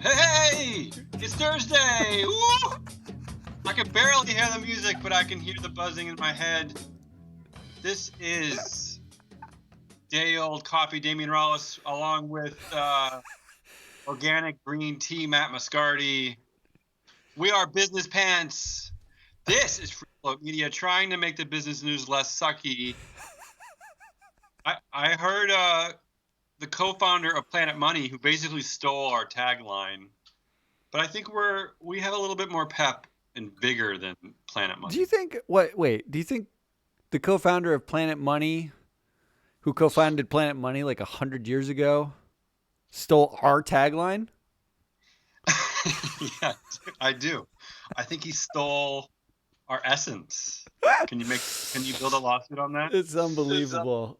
Hey, it's Thursday. Woo! I can barely hear the music, but I can hear the buzzing in my head. This is day old coffee, Damian Rollis, along with organic green tea, Matt Moscardi. We are Business Pants. This is Free Float Media, trying to make the business news less sucky. I heard the co-founder of Planet Money, who basically stole our tagline, but I think we have a little bit more pep and vigor than Planet Money. Do you think do you think the co-founder of Planet Money, who co-founded Planet Money like 100 years ago, stole our tagline? Yeah, I do. I think he stole our essence. Can you build a lawsuit on that? It's unbelievable.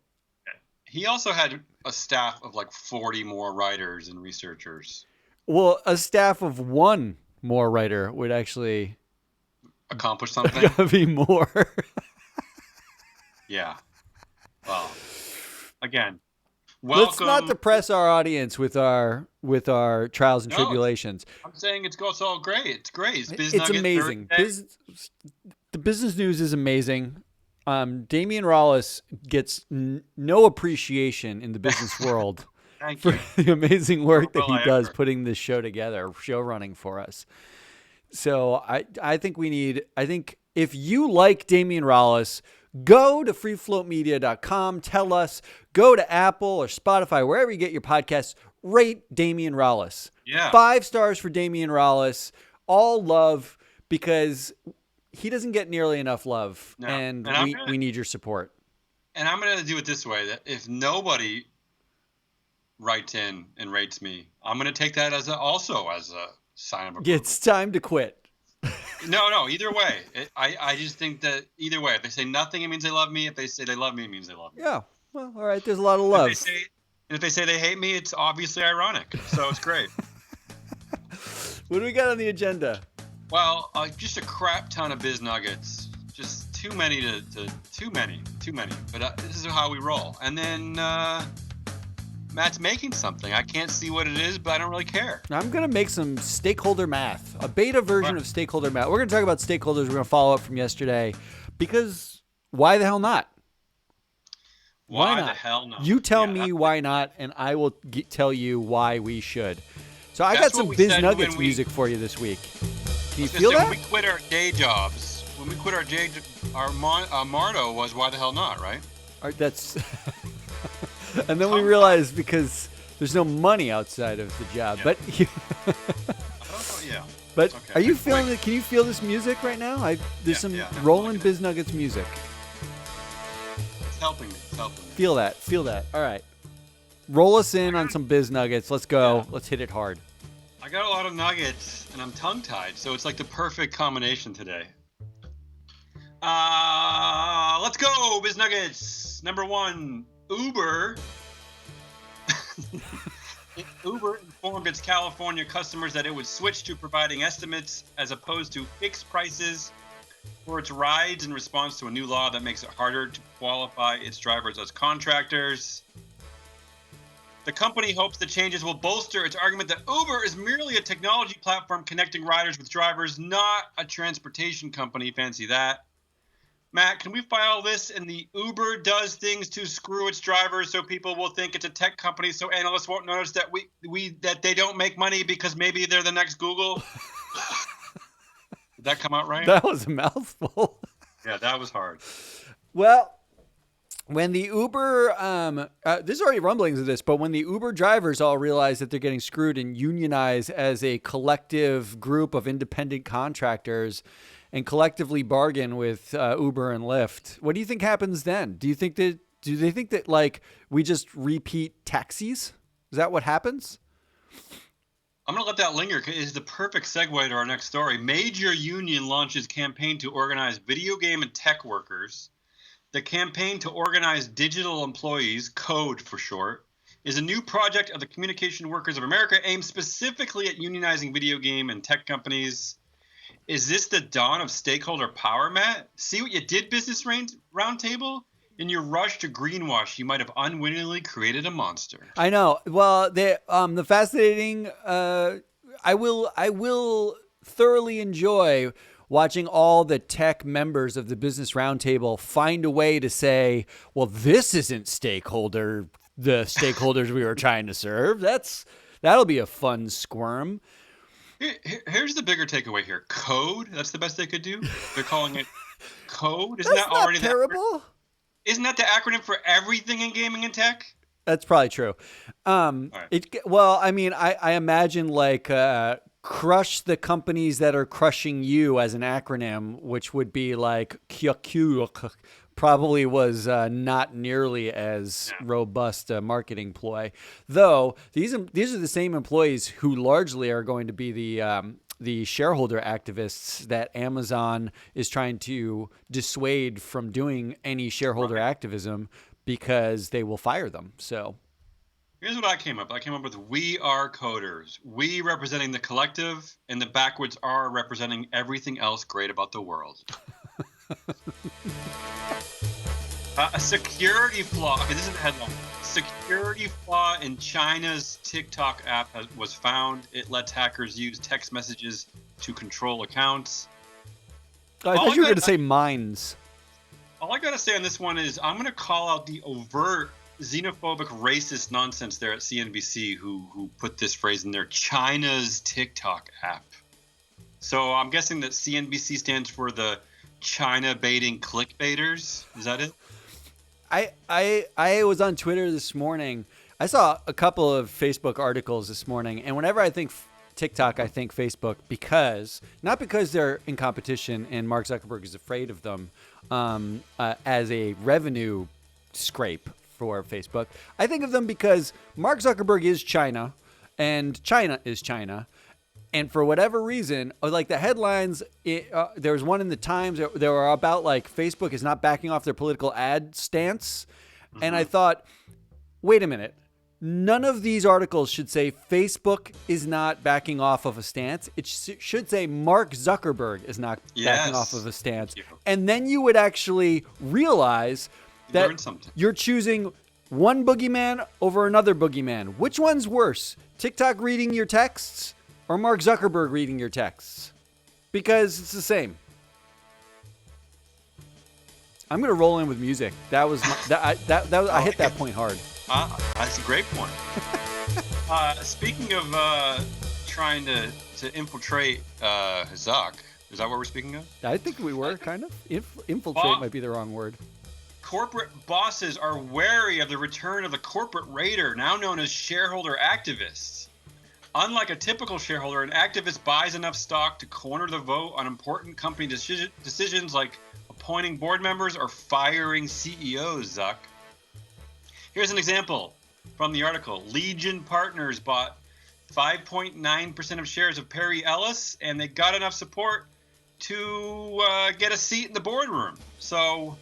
He also had a staff of like 40 more writers and researchers. Well, a staff of one more writer would actually accomplish something. Be more. Yeah. Well, again, welcome. Let's not depress our audience with our trials and tribulations. I'm saying it's all great. It's great. It's amazing. The business news is amazing. Damian Rollis gets no appreciation in the business world for the amazing work that he does putting this show together, show running for us. So I think if you like Damian Rollis, go to freefloatmedia.com. Tell us. Go to Apple or Spotify, wherever you get your podcasts. Rate Damian Rollis. Yeah. 5 stars for Damian Rollis. All love, because he doesn't get nearly enough love, and we need your support. And I'm going to do it this way: that if nobody writes in and rates me, I'm going to take that as a sign of approval. It's time to quit. No. Either way, I just think that either way, if they say nothing, it means they love me. If they say they love me, it means they love me. Yeah. Well, all right. There's a lot of love. If they say they hate me, it's obviously ironic. So it's great. What do we got on the agenda? Well, just a crap ton of biz nuggets. Just too many. But this is how we roll. And then Matt's making something. I can't see what it is, but I don't really care. I'm going to make some stakeholder math, a beta version of stakeholder math. We're going to talk about stakeholders. We're going to follow up from yesterday, because why the hell not? Why not? The hell not? You tell me why not, and I will tell you why we should. So I got some Biz Nuggets music for you this week. Can you feel that? When we quit our day jobs, our motto was "Why the hell not?" Right? That's. And then we realized, because there's no money outside of the job. Yeah. But yeah. But okay. Are you feeling it? Can you feel this music right now? There's some rolling Biz Nuggets music. It's helping me. Feel that. All right. Roll us in on some Biz Nuggets. Let's go. Yeah. Let's hit it hard. I got a lot of nuggets, and I'm tongue-tied, so it's like the perfect combination today. Let's go, Biz Nuggets. Number 1, Uber. Uber informed its California customers that it would switch to providing estimates as opposed to fixed prices for its rides in response to a new law that makes it harder to qualify its drivers as contractors. The company hopes the changes will bolster its argument that Uber is merely a technology platform connecting riders with drivers, not a transportation company. Fancy that. Matt, can we file this in the Uber does things to screw its drivers, so people will think it's a tech company, so analysts won't notice that that they don't make money because maybe they're the next Google? Did that come out right? That was a mouthful. Yeah, that was hard. Well, when the Uber, there's already rumblings of this, but when the Uber drivers all realize that they're getting screwed and unionize as a collective group of independent contractors and collectively bargain with Uber and Lyft, what do you think happens then? Do they think that like we just repeat taxis? Is that what happens? I'm going to let that linger. It is the perfect segue to our next story. Major union launches campaign to organize video game and tech workers. The campaign to organize digital employees, CODE for short, is a new project of the Communication Workers of America aimed specifically at unionizing video game and tech companies. Is this the dawn of stakeholder power, Matt? See what you did, Business Roundtable? In your rush to greenwash, you might have unwittingly created a monster. I know. Well, the fascinating I will thoroughly enjoy watching all the tech members of the Business Roundtable find a way to say, well, this isn't the stakeholders we were trying to serve. That'll be a fun squirm. Here's the bigger takeaway here. Code, that's the best they could do. They're calling it code. Isn't that already terrible? Isn't that the acronym for everything in gaming and tech? That's probably true. Right. Well, I mean, I imagine like crush the companies that are crushing you as an acronym, which would be like QQ, probably was not nearly as robust a marketing ploy. Though these are the same employees who largely are going to be the shareholder activists that Amazon is trying to dissuade from doing any shareholder activism because they will fire them. So here's what I came up with We Are Coders. We representing the collective, and the backwards R representing everything else great about the world. A security flaw. Okay, this is the headline. Security flaw in China's TikTok app was found. It lets hackers use text messages to control accounts. I thought you were going to say mines. All I got to say on this one is I'm going to call out the overt xenophobic, racist nonsense there at CNBC who put this phrase in there, China's TikTok app. So I'm guessing that CNBC stands for the China baiting clickbaiters. Is that it? I was on Twitter this morning. I saw a couple of Facebook articles this morning, and whenever I think TikTok, I think Facebook, not because they're in competition and Mark Zuckerberg is afraid of them as a revenue scrape for Facebook. I think of them because Mark Zuckerberg is China and China is China. And for whatever reason, like the headlines, there was one in the Times. They were about like Facebook is not backing off their political ad stance. Mm-hmm. And I thought, wait a minute. None of these articles should say Facebook is not backing off of a stance. It should say Mark Zuckerberg is not backing off of a stance. And then you would actually realize that you're choosing one boogeyman over another boogeyman. Which one's worse? TikTok reading your texts or Mark Zuckerberg reading your texts? Because it's the same. I'm going to roll in with music. That was I hit that point hard. That's a great point. Speaking of trying to infiltrate Zuck, is that what we're speaking of? I think we were, kind of. Infiltrate might be the wrong word. Corporate bosses are wary of the return of the corporate raider, now known as shareholder activists. Unlike a typical shareholder, an activist buys enough stock to corner the vote on important company decisions like appointing board members or firing CEOs, Zuck. Here's an example from the article. Legion Partners bought 5.9% of shares of Perry Ellis, and they got enough support to get a seat in the boardroom. So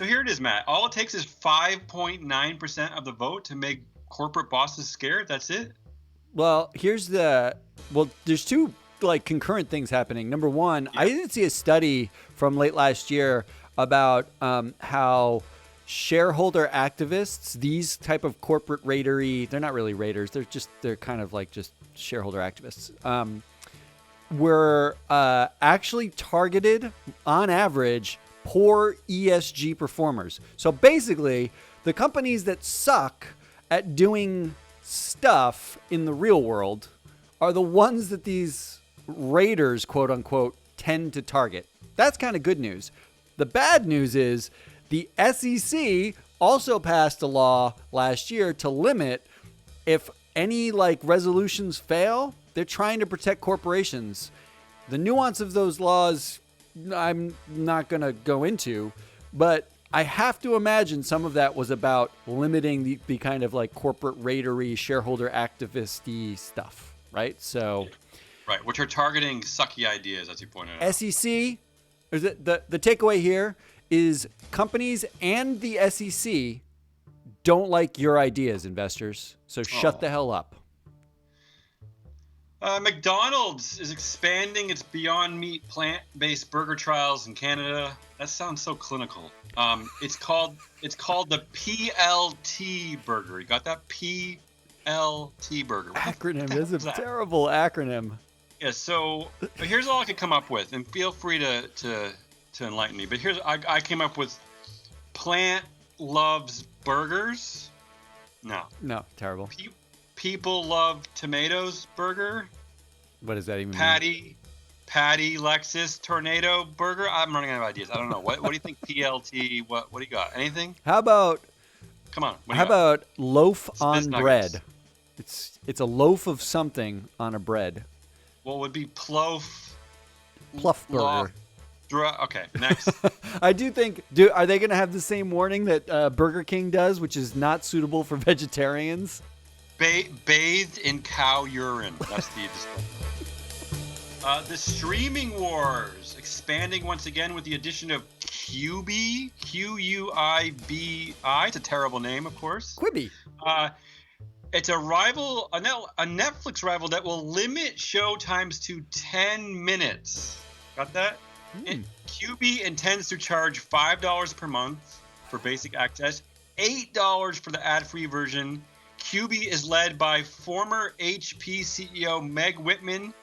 here it is, Matt. All it takes is 5.9% of the vote to make corporate bosses scared. That's it. Well, there's two like concurrent things happening. Number one, I didn't see a study from late last year about how shareholder activists, these type of corporate raidery, they're not really raiders, they're kind of like just shareholder activists, were actually targeted on average poor ESG performers. So basically, the companies that suck at doing stuff in the real world are the ones that these raiders, quote unquote, tend to target. That's kind of good news. The bad news is the SEC also passed a law last year to limit if any like resolutions fail, they're trying to protect corporations. The nuance of those laws, I'm not going to go into, but I have to imagine some of that was about limiting the kind of like corporate raidery, shareholder activist-y stuff, right? So, right, which are targeting sucky ideas, as you pointed out. SEC, the takeaway here is companies and the SEC don't like your ideas, investors. So shut the hell up. McDonald's is expanding its Beyond Meat plant-based burger trials in Canada. That sounds so clinical. It's called the PLT burger. You got that? PLT. PLT burger. Acronym is a terrible acronym. Yeah, so here's all I could come up with, and feel free to enlighten me. But here's I came up with Plant Loves Burgers. No, terrible. People Love Tomatoes Burger. What does that even mean? Patty Lexus Tornado Burger. I'm running out of ideas. I don't know. What do you think? PLT. What do you got? Anything? How about? Come on. How about loaf on bread? It's a loaf of something on a bread. What would be Pluff burger? Okay, next. I do think. Are they going to have the same warning that Burger King does, which is not suitable for vegetarians? Bathed in cow urine. That's the disclaimer. The streaming wars expanding once again with the addition of Quibi, Q-U-I-B-I. It's a terrible name, of course. Quibi. It's a Netflix rival that will limit show times to 10 minutes. Got that? Quibi intends to charge $5 per month for basic access, $8 for the ad-free version. Quibi is led by former HP CEO Meg Whitman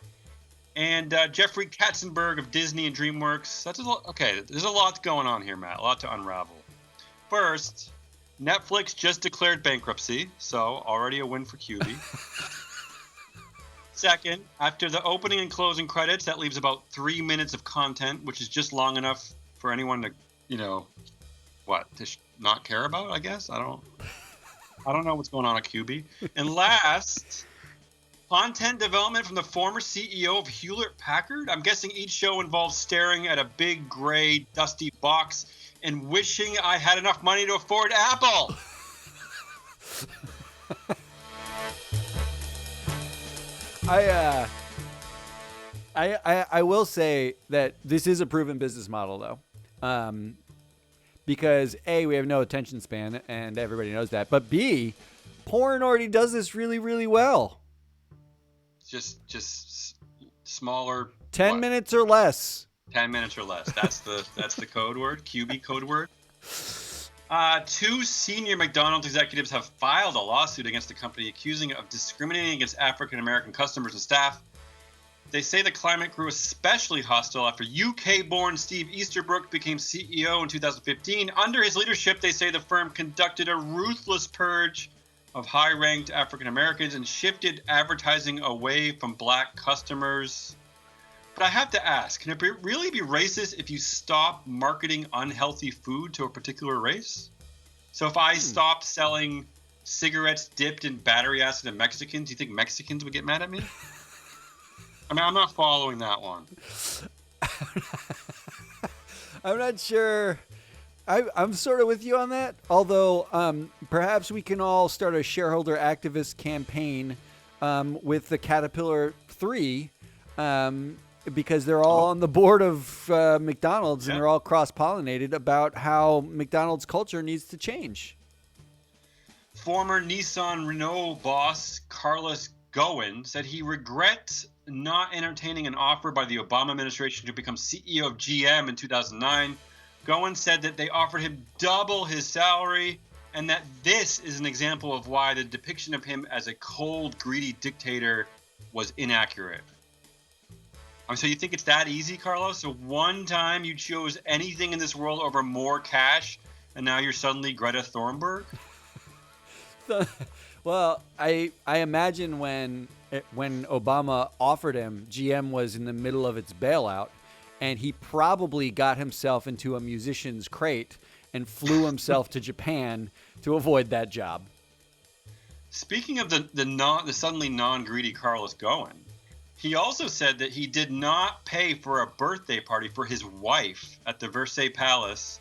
and Jeffrey Katzenberg of Disney and DreamWorks. There's a lot going on here, Matt. A lot to unravel. First, Netflix just declared bankruptcy, so already a win for Quibi. Second, after the opening and closing credits, that leaves about 3 minutes of content, which is just long enough for anyone to, not care about, I guess? I don't know what's going on at Quibi. And last, content development from the former CEO of Hewlett-Packard. I'm guessing each show involves staring at a big, gray, dusty box and wishing I had enough money to afford Apple. I will say that this is a proven business model, though. Because A, we have no attention span, and everybody knows that. But B, porn already does this really, really well. Just smaller. 10 minutes or less. 10 minutes or less. That's the code word. Quibi code word. 2 senior McDonald's executives have filed a lawsuit against the company accusing it of discriminating against African American customers and staff. They say the climate grew especially hostile after UK-born Steve Easterbrook became CEO in 2015. Under his leadership, they say the firm conducted a ruthless purge of high-ranked African Americans and shifted advertising away from black customers. But I have to ask, can it really be racist if you stop marketing unhealthy food to a particular race? So if I stopped selling cigarettes dipped in battery acid to Mexicans, do you think Mexicans would get mad at me? I mean, I'm not following that one. I'm not sure. I'm sort of with you on that. Although perhaps we can all start a shareholder activist campaign with the Caterpillar 3 because they're all on the board of McDonald's and they're all cross-pollinated about how McDonald's culture needs to change. Former Nissan Renault boss Carlos Ghosn said he regrets not entertaining an offer by the Obama administration to become CEO of GM in 2009. Ghosn said that they offered him double his salary and that this is an example of why the depiction of him as a cold, greedy dictator was inaccurate. So you think it's that easy, Carlos? So one time you chose anything in this world over more cash, and now you're suddenly Greta Thunberg? Well, I imagine when Obama offered him, GM was in the middle of its bailout, and he probably got himself into a musician's crate and flew himself to Japan to avoid that job. Speaking of the suddenly non-greedy Carlos Ghosn, he also said that he did not pay for a birthday party for his wife at the Versailles Palace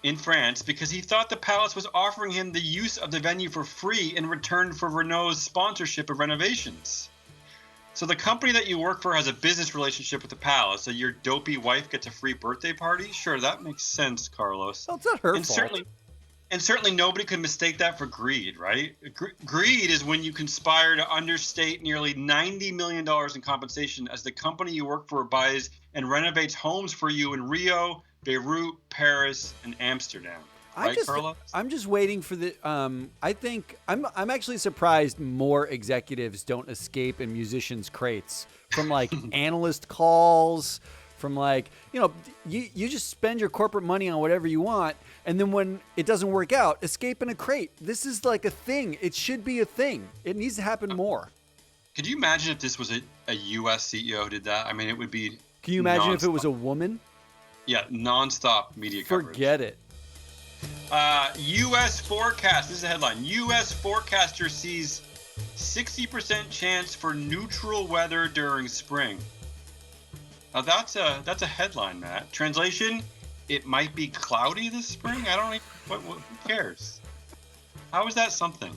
in France because he thought the palace was offering him the use of the venue for free in return for Renault's sponsorship of renovations. So the company that you work for has a business relationship with the palace, so your dopey wife gets a free birthday party? Sure, that makes sense, Carlos. Well, it's not her fault. And certainly nobody could mistake that for greed, right? Greed is when you conspire to understate nearly $90 million in compensation as the company you work for buys and renovates homes for you in Rio, Beirut, Paris, and Amsterdam. Carlos? I'm just waiting for the. I think I'm actually surprised more executives don't escape in musicians' crates from like analyst calls, from like you just spend your corporate money on whatever you want, and then when it doesn't work out, escape in a crate. This is like a thing. It should be a thing. It needs to happen more. Could you imagine if this was a U.S. CEO who did that? I mean, it would be. Can you imagine if it was a woman? Yeah, nonstop media coverage. Forget it. U.S. forecast. This is a headline. U.S. forecaster sees 60% chance for neutral weather during spring. Now that's a headline, Matt. Translation: it might be cloudy this spring. I don't know. Who cares? How is that something?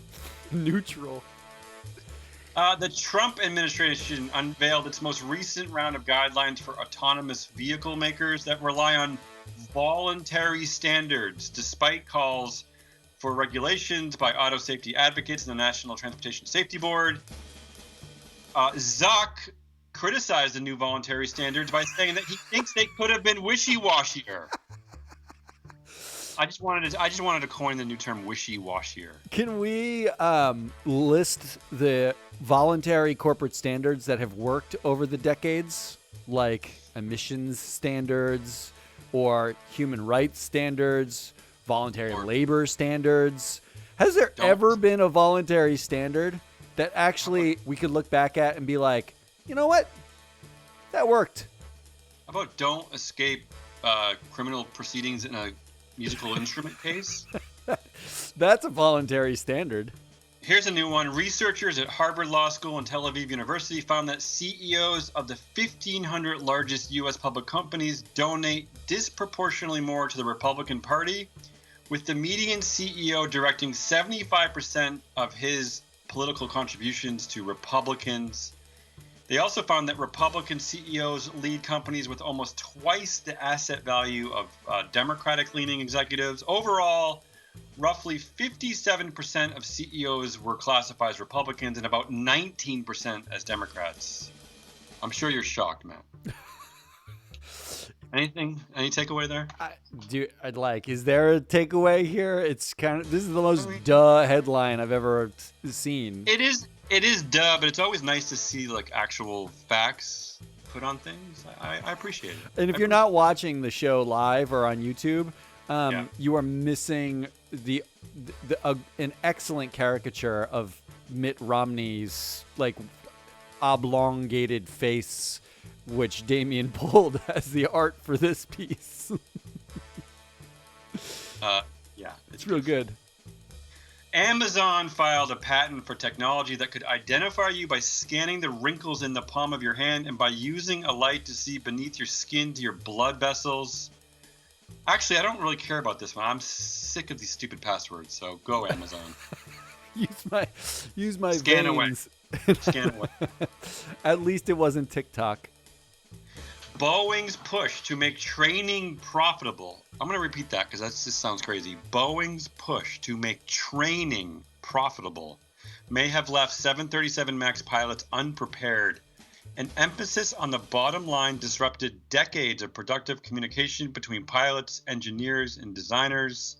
Neutral. The Trump administration unveiled its most recent round of guidelines for autonomous vehicle makers that rely on voluntary standards, despite calls for regulations by auto safety advocates and the National Transportation Safety Board. Zuck criticized the new voluntary standards by saying that he thinks they could have been wishy-washier. I just wanted to coin the new term wishy-washier. Can we list the voluntary corporate standards that have worked over the decades, like emissions standards or human rights standards, voluntary labor standards? Has there ever been a voluntary standard that actually we could look back at and be like, you know what? That worked. How about don't escape criminal proceedings in a musical instrument case? That's a voluntary standard. Here's a new one. Researchers at Harvard Law School and Tel Aviv University found that CEOs of the 1,500 largest U.S. public companies donate disproportionately more to the Republican Party, with the median CEO directing 75% of his political contributions to Republicans. They also found that Republican CEOs lead companies with almost twice the asset value of Democratic-leaning executives. Overall, roughly 57% of CEOs were classified as Republicans and about 19% as Democrats. I'm sure you're shocked, Matt. Any takeaway there? Is there a takeaway here? It's this is the most duh headline I've ever seen. It is duh, but it's always nice to see like actual facts put on things. I appreciate it. And if you're not watching the show live or on YouTube, you are missing an excellent caricature of Mitt Romney's like oblongated face, which Damien pulled as the art for this piece. Yeah, it's real good. Amazon filed a patent for technology that could identify you by scanning the wrinkles in the palm of your hand and by using a light to see beneath your skin to your blood vessels. Actually, I don't really care about this one. I'm sick of these stupid passwords, so go Amazon. use my Scan veins. away. Scan away. At least it wasn't TikTok. Boeing's push to make training profitable. I'm going to repeat that because that just sounds crazy. Boeing's push to make training profitable may have left 737 MAX pilots unprepared. An emphasis on the bottom line disrupted decades of productive communication between pilots, engineers, and designers.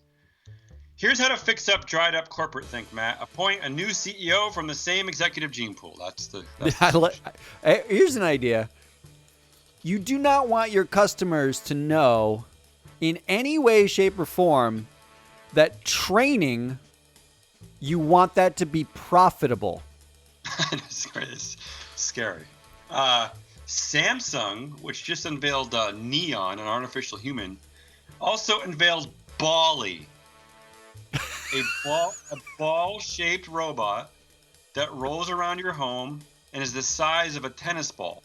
Here's how to fix up dried up corporate think, Matt. Appoint a new CEO from the same executive gene pool. Here's an idea. You do not want your customers to know in any way, shape, or form that training, you want that to be profitable. It's scary. Samsung, which just unveiled Neon, an artificial human, also unveiled Ballie, a ball-shaped robot that rolls around your home and is the size of a tennis ball.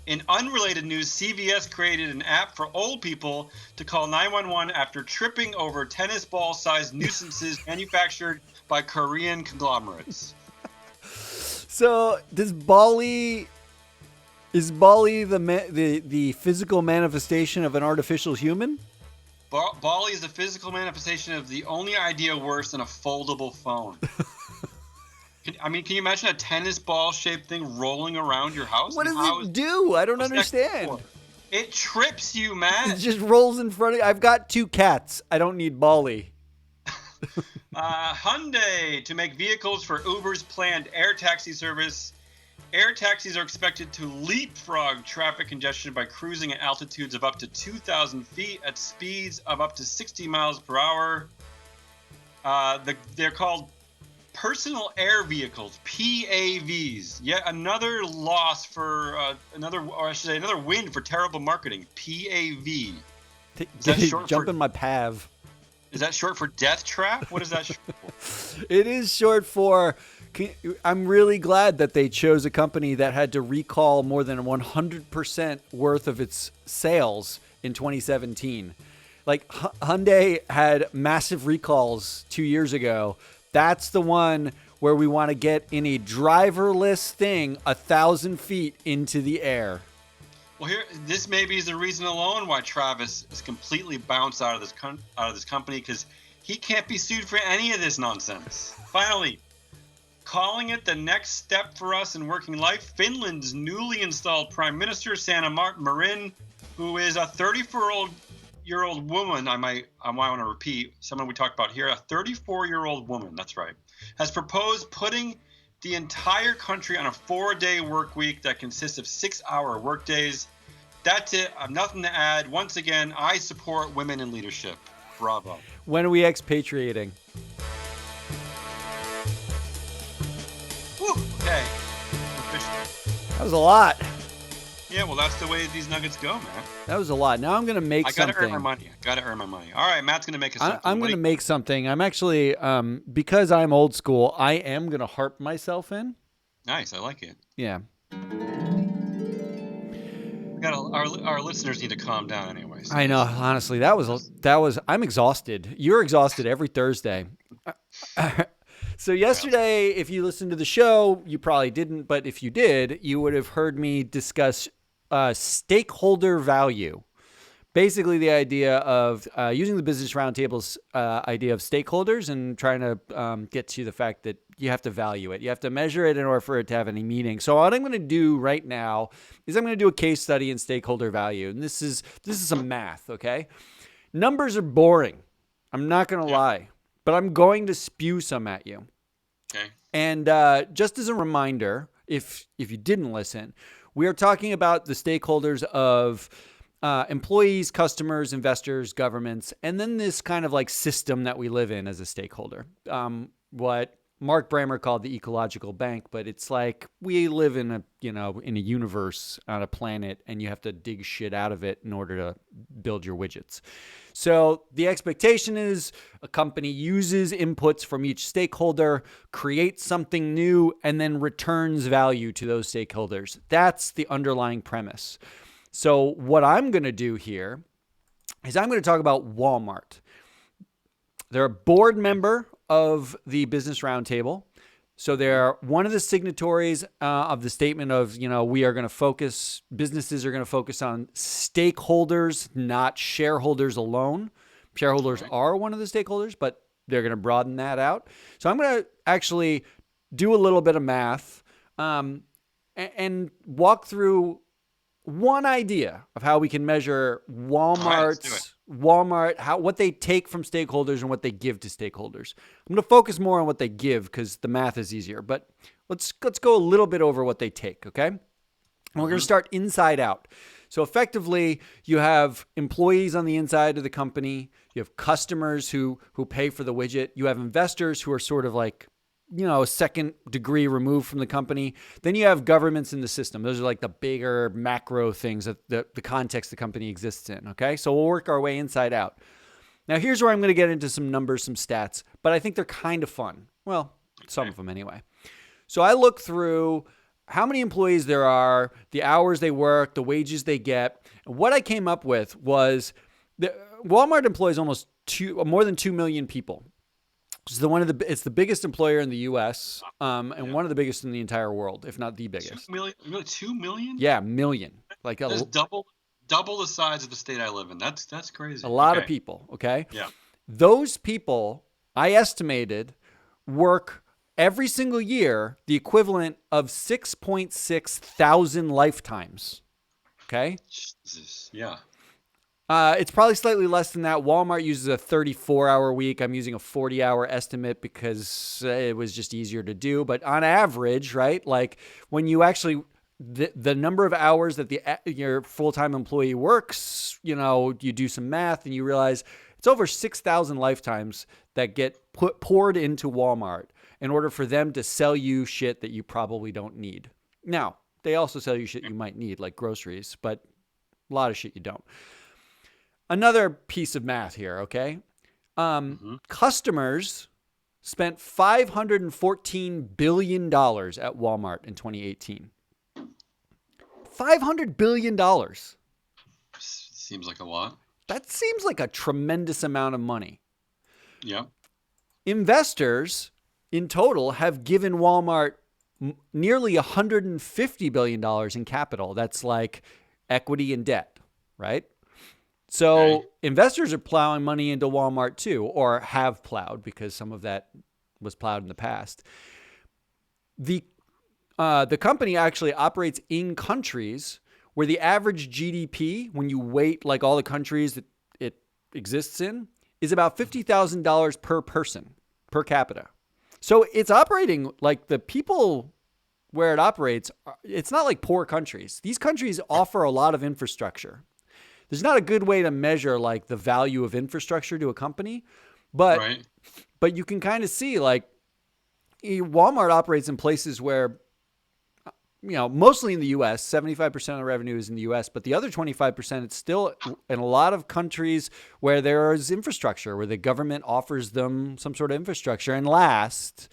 In unrelated news, CVS created an app for old people to call 911 after tripping over tennis ball-sized nuisances manufactured by Korean conglomerates. So, is Ballie the physical manifestation of an artificial human? Ballie is the physical manifestation of the only idea worse than a foldable phone. Can you imagine a tennis ball-shaped thing rolling around your house? What does it do? I don't understand. It trips you, man. It just rolls in front of you. I've got 2 cats. I don't need Ballie. Hyundai to make vehicles for Uber's planned air taxi service. Air taxis are expected to leapfrog traffic congestion by cruising at altitudes of up to 2,000 feet at speeds of up to 60 miles per hour. They're called personal air vehicles, PAVs. Yet another loss for another win for terrible marketing. PAV. Is that short Jump for, in my PAV. Is that short for death trap? What is that short for? It is short for. I'm really glad that they chose a company that had to recall more than 100% worth of its sales in 2017. Like Hyundai had massive recalls 2 years ago. That's the one where we want to get in a driverless thing 1,000 feet into the air. Well, this maybe is the reason alone why Travis is completely bounced out of this company, because he can't be sued for any of this nonsense. Finally, calling it the next step for us in working life, Finland's newly installed Prime Minister Sanna Marin, who is a 34-year-old woman, I might want to repeat, someone we talked about here, a 34-year-old woman, that's right, has proposed putting the entire country on a 4-day work week that consists of 6-hour workdays. That's it. I have nothing to add. Once again, I support women in leadership. Bravo. When are we expatriating? Whew, okay. That was a lot. Yeah, well, that's the way these nuggets go, man. That was a lot. Now I'm going to make something. I got to earn my money. All right, Matt's going to make us something. I'm going to make something. I'm actually, because I'm old school, I am going to harp myself in. Nice. I like it. Yeah. Our listeners need to calm down anyway. So I know. Honestly, that was. I'm exhausted. You're exhausted every Thursday. So yesterday, if you listened to the show, you probably didn't, but if you did, you would have heard me discuss stakeholder value. Basically, the idea of using the Business Roundtable's idea of stakeholders and trying to get to the fact that you have to value it. You have to measure it in order for it to have any meaning. So what I'm going to do right now is I'm going to do a case study in stakeholder value. And this is some math, okay? Numbers are boring. I'm not going to lie, but I'm going to spew some at you. Okay. And just as a reminder, if you didn't listen, we are talking about the stakeholders of employees, customers, investors, governments, and then this kind of like system that we live in as a stakeholder. What Mark Brammer called the ecological bank, but it's like we live in a universe on a planet, and you have to dig shit out of it in order to build your widgets. So the expectation is a company uses inputs from each stakeholder, creates something new, and then returns value to those stakeholders. That's the underlying premise. So what I'm going to do here is I'm going to talk about Walmart. They're a board member of the Business Roundtable. So they're one of the signatories of the statement of, we are going to focus, businesses are going to focus on stakeholders, not shareholders alone. Shareholders are one of the stakeholders, but they're going to broaden that out. So I'm going to actually do a little bit of math and walk through one idea of how we can measure Walmart, what they take from stakeholders and what they give to stakeholders. I'm going to focus more on what they give because the math is easier, but let's go a little bit over what they take, okay? And we're going to start inside out. So effectively, you have employees on the inside of the company, you have customers who pay for the widget, you have investors who are sort of like, a second degree removed from the company. Then you have governments in the system. Those are like the bigger macro things that the context the company exists in. Okay. So we'll work our way inside out. Now here's where I'm going to get into some numbers, some stats, but I think they're kind of fun. Well, some of them anyway. So I look through how many employees there are, the hours they work, the wages they get. And what I came up with was Walmart employs more than 2 million people. It's the biggest employer in the U.S. And one of the biggest in the entire world, if not the biggest. 2 million? Really, 2 million? Yeah, million. Like that's double the size of the state I live in. That's crazy. A lot of people. Okay. Yeah. Those people, I estimated, work every single year the equivalent of 6.6 thousand lifetimes. Okay. Jesus. Yeah. It's probably slightly less than that. Walmart uses a 34-hour week. I'm using a 40-hour estimate because it was just easier to do. But on average, right, like when you actually the number of hours that your full-time employee works, you do some math and you realize it's over 6,000 lifetimes that get poured into Walmart in order for them to sell you shit that you probably don't need. Now, they also sell you shit you might need, like groceries, but a lot of shit you don't. Another piece of math here, okay? Customers spent $514 billion at Walmart in 2018. $500 billion. Seems like a lot. That seems like a tremendous amount of money. Yeah. Investors in total have given Walmart nearly $150 billion in capital. That's like equity and debt, right? So investors are plowing money into Walmart too, or have plowed because some of that was plowed in the past. The company actually operates in countries where the average GDP, when you weight like all the countries that it exists in, is about $50,000 per person, per capita. So it's operating like the people where it operates, it's not like poor countries. These countries offer a lot of infrastructure. There's not a good way to measure like the value of infrastructure to a company, but you can kind of see like Walmart operates in places where, mostly in the U.S., 75% of the revenue is in the U.S., but the other 25% it's still in a lot of countries where there is infrastructure, where the government offers them some sort of infrastructure. And last,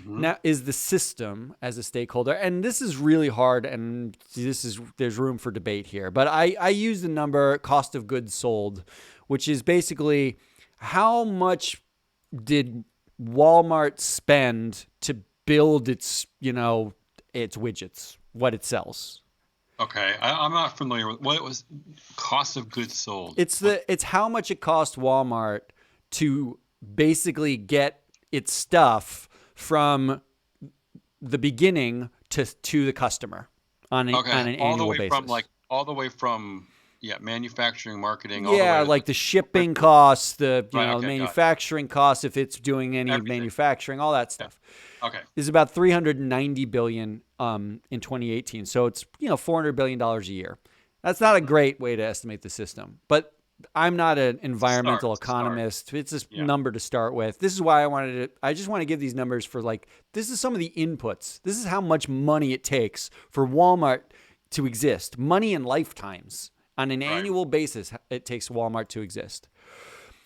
now is the system as a stakeholder. And this is really hard, and there's room for debate here. But I use the number cost of goods sold, which is basically how much did Walmart spend to build its widgets, what it sells. Okay, I'm not familiar with what it was. Cost of goods sold. It's how much it cost Walmart to basically get its stuff from the beginning to the customer on an annual basis. All the way from manufacturing, marketing. Like the shipping costs, the manufacturing costs, if it's doing any manufacturing, all that stuff. Okay. Is about $390 billion in 2018. So it's $400 billion a year. That's not a great way to estimate the system, but I'm not an environmental economist. It's a number to start with. This is why I just want to give these numbers for this is some of the inputs. This is how much money it takes for Walmart to exist. Money and lifetimes on an annual basis. It takes Walmart to exist.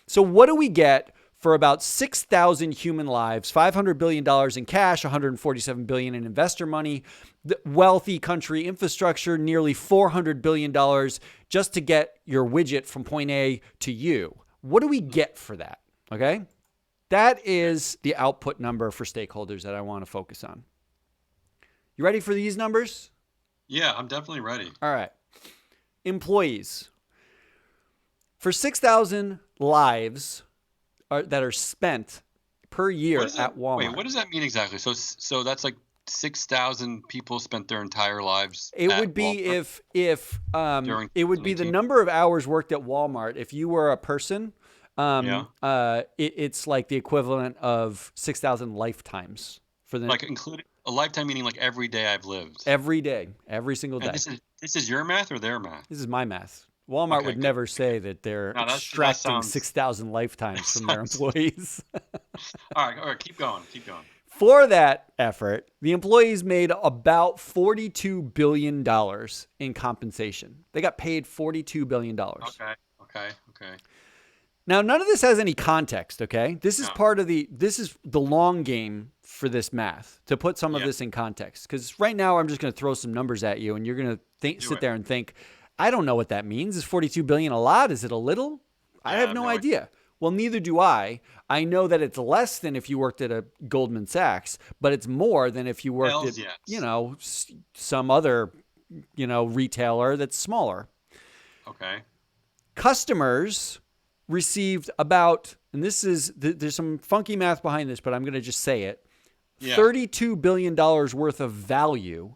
So what do we get for about 6,000 human lives, $500 billion in cash, $147 billion in investor money, the wealthy country infrastructure, nearly $400 billion just to get your widget from point A to you? What do we get for that? Okay. That is the output number for stakeholders that I want to focus on. You ready for these numbers? Yeah, I'm definitely ready. All right. Employees. For 6,000 lives that are spent per year at Walmart. Wait, what does that mean exactly? So that's like 6,000 people spent their entire lives. It would be if it would be the number of hours worked at Walmart. If you were a person, it's like the equivalent of 6,000 lifetimes for the including a lifetime, meaning like every day I've lived. Every day, every single day. This is your math or their math? This is my math. Walmart would never say that they're extracting 6,000 lifetimes from their employees. All right, keep going. For that effort, the employees made about $42 billion in compensation. They got paid $42 billion. Okay. Now, none of this has any context, okay? This is this is the long game for this math, to put some of this in context. Because right now, I'm just going to throw some numbers at you, and you're going to sit there and think, I don't know what that means. Is $42 billion a lot? Is it a little? I have no idea. Well, neither do I. I know that it's less than if you worked at a Goldman Sachs, but it's more than if you worked at, some other, retailer that's smaller. Okay. Customers received about, and there's some funky math behind this, but I'm going to just say it, $32 billion worth of value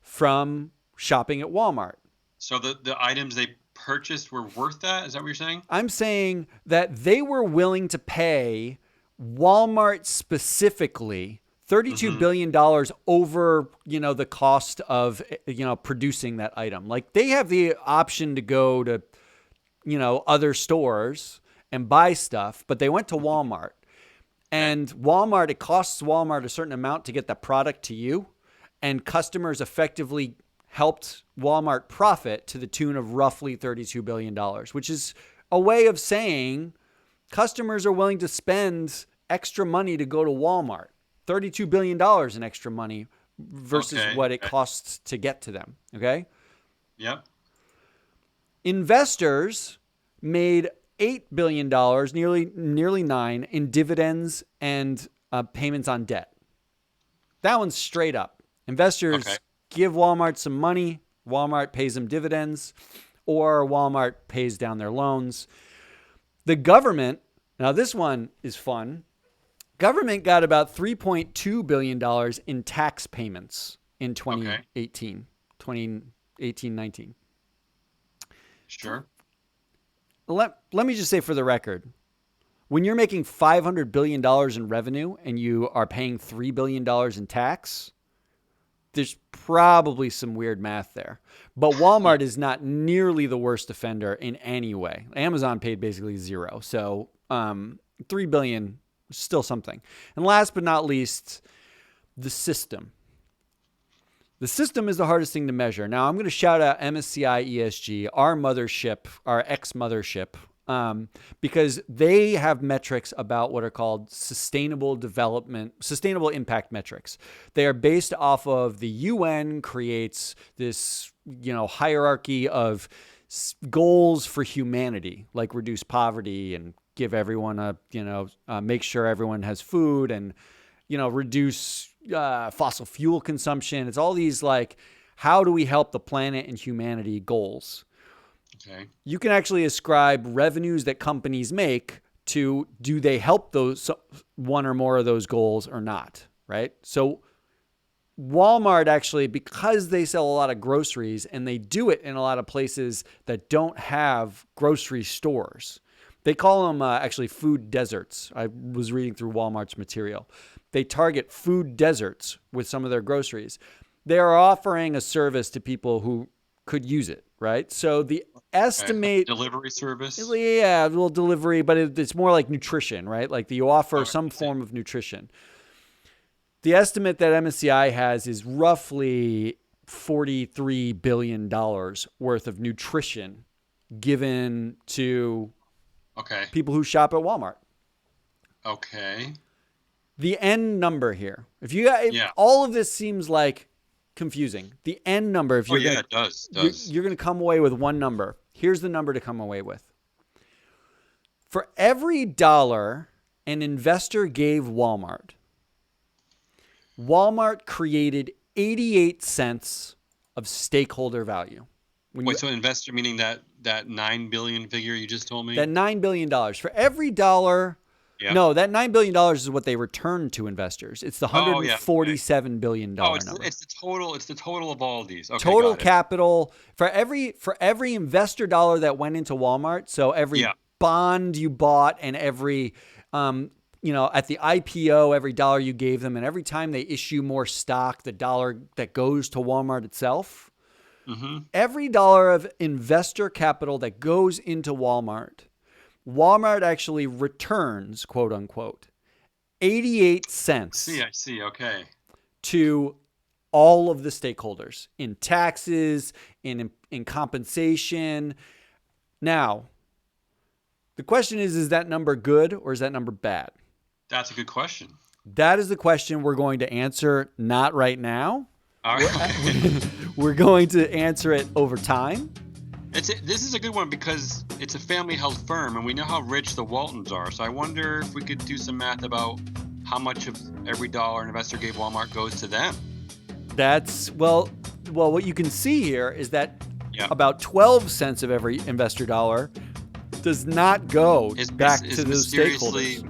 from shopping at Walmart. So the items they purchased were worth that? Is that what you're saying? I'm saying that they were willing to pay Walmart specifically $32 billion over, the cost of, producing that item. Like, they have the option to go to, other stores and buy stuff, but they went to Walmart. And Walmart, it costs Walmart a certain amount to get the product to you. And customers effectively helped Walmart profit to the tune of roughly $32 billion, which is a way of saying customers are willing to spend extra money to go to Walmart. $32 billion in extra money versus what it costs to get to them. Okay? Yep. Investors made $8 billion, nearly 9, in dividends and payments on debt. That one's straight up. Investors give Walmart some money, Walmart pays them dividends, or Walmart pays down their loans. The government, now this one is fun. Government got about $3.2 billion in tax payments in 2018, 2018-19. Sure. Let me just say for the record, when you're making $500 billion in revenue and you are paying $3 billion in tax, there's probably some weird math there. But Walmart is not nearly the worst offender in any way. Amazon paid basically zero. So $3 billion is still something. And last but not least, the system. The system is the hardest thing to measure. Now, I'm going to shout out MSCI ESG, our mothership, our ex-mothership, because they have metrics about what are called sustainable impact metrics. They are based off of the UN creates this, hierarchy of goals for humanity, like reduce poverty and give everyone make sure everyone has food and, reduce fossil fuel consumption. It's all these how do we help the planet and humanity goals. Okay. You can actually ascribe revenues that companies make to do they help those one or more of those goals or not, right? So Walmart actually, because they sell a lot of groceries and they do it in a lot of places that don't have grocery stores. They call them actually food deserts. I was reading through Walmart's material. They target food deserts with some of their groceries. They are offering a service to people who could use it, right? So the estimate delivery service. Yeah, a little delivery, but it's more like nutrition, right? Like you offer some form of nutrition. The estimate that MSCI has is roughly $43 billion worth of nutrition given to people who shop at Walmart. Okay. The end number here. If all of this seems like confusing. The end number, if it does. You're going to come away with one number. Here's the number to come away with. For every dollar an investor gave Walmart, Walmart created 88 cents of stakeholder value. So investor meaning that $9 billion figure you just told me? That $9 billion. For every dollar... Yeah. No, that $9 billion is what they returned to investors. It's the $147 billion number. It's the total of all of these. Okay, total capital for every investor dollar that went into Walmart. So every bond you bought and every at the IPO, every dollar you gave them, and every time they issue more stock, the dollar that goes to Walmart itself. Mm-hmm. Every dollar of investor capital that goes into Walmart actually returns, quote unquote, 88 cents. I see. Okay. To all of the stakeholders in taxes, in compensation. Now, the question is that number good or is that number bad? That's a good question. That is the question we're going to answer, not right now. All right. We're going to answer it over time. This is a good one because it's a family-held firm, and we know how rich the Waltons are. So I wonder if we could do some math about how much of every dollar an investor gave Walmart goes to them. That's well, what you can see here is that about 12 cents of every investor dollar does not go back to those stakeholders.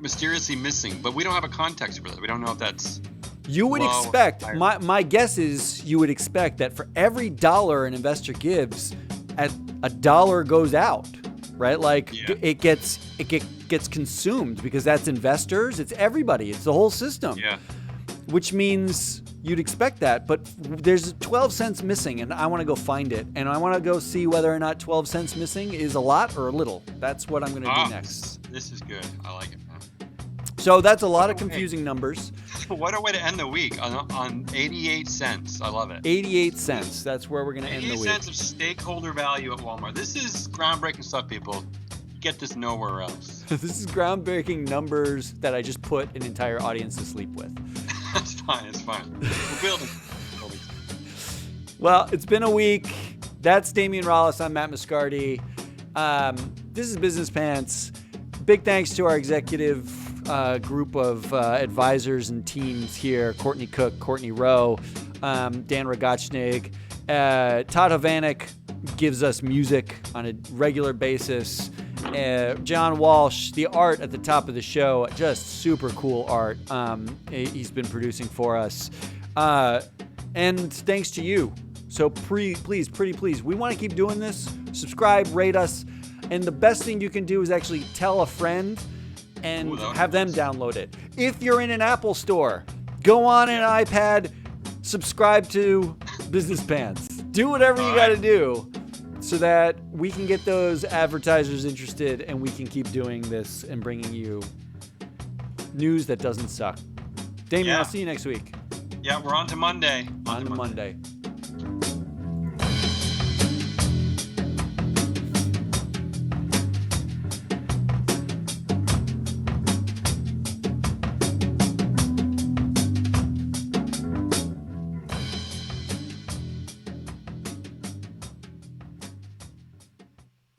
Mysteriously missing, but we don't have a context for that. We don't know if that's... You would expect, my guess is you would expect that for every dollar an investor gives, at a dollar goes out, right? Like Yeah. it gets consumed because that's investors, it's everybody, it's the whole system. Yeah. Which means you'd expect that, but there's 12 cents missing, and I want to go find it, and I want to go see whether or not 12 cents missing is a lot or a little. That's what I'm going to do next. This is good. I like it, man. So that's a lot of confusing numbers. What a way to end the week on 88 cents. I love it. 88 cents. That's where we're going to end the 88 week. cents of stakeholder value at Walmart. This is groundbreaking stuff, people. You get this nowhere else. This is groundbreaking numbers that I just put an entire audience to sleep with. It's fine. It's fine. We're building. Well, it's been a week. That's Damian Rollis. I'm Matt Moscardi. This is Business Pants. Big thanks to our executive group of advisors and teams here: Courtney Cook, Courtney Rowe, Dan Rogachnig. Todd Havanek gives us music on a regular basis. John Walsh, the art at the top of the show, just super cool art. He's been producing for us. And thanks to you. So please, pretty please, we want to keep doing this. Subscribe, rate us. And the best thing you can do is actually tell a friend and have them download it. If you're in an Apple store, go on an iPad, subscribe to Business Pants. Do whatever you got to do so that we can get those advertisers interested and we can keep doing this and bringing you news that doesn't suck. Damian, I'll see you next week. Yeah, we're on to Monday. On to Monday.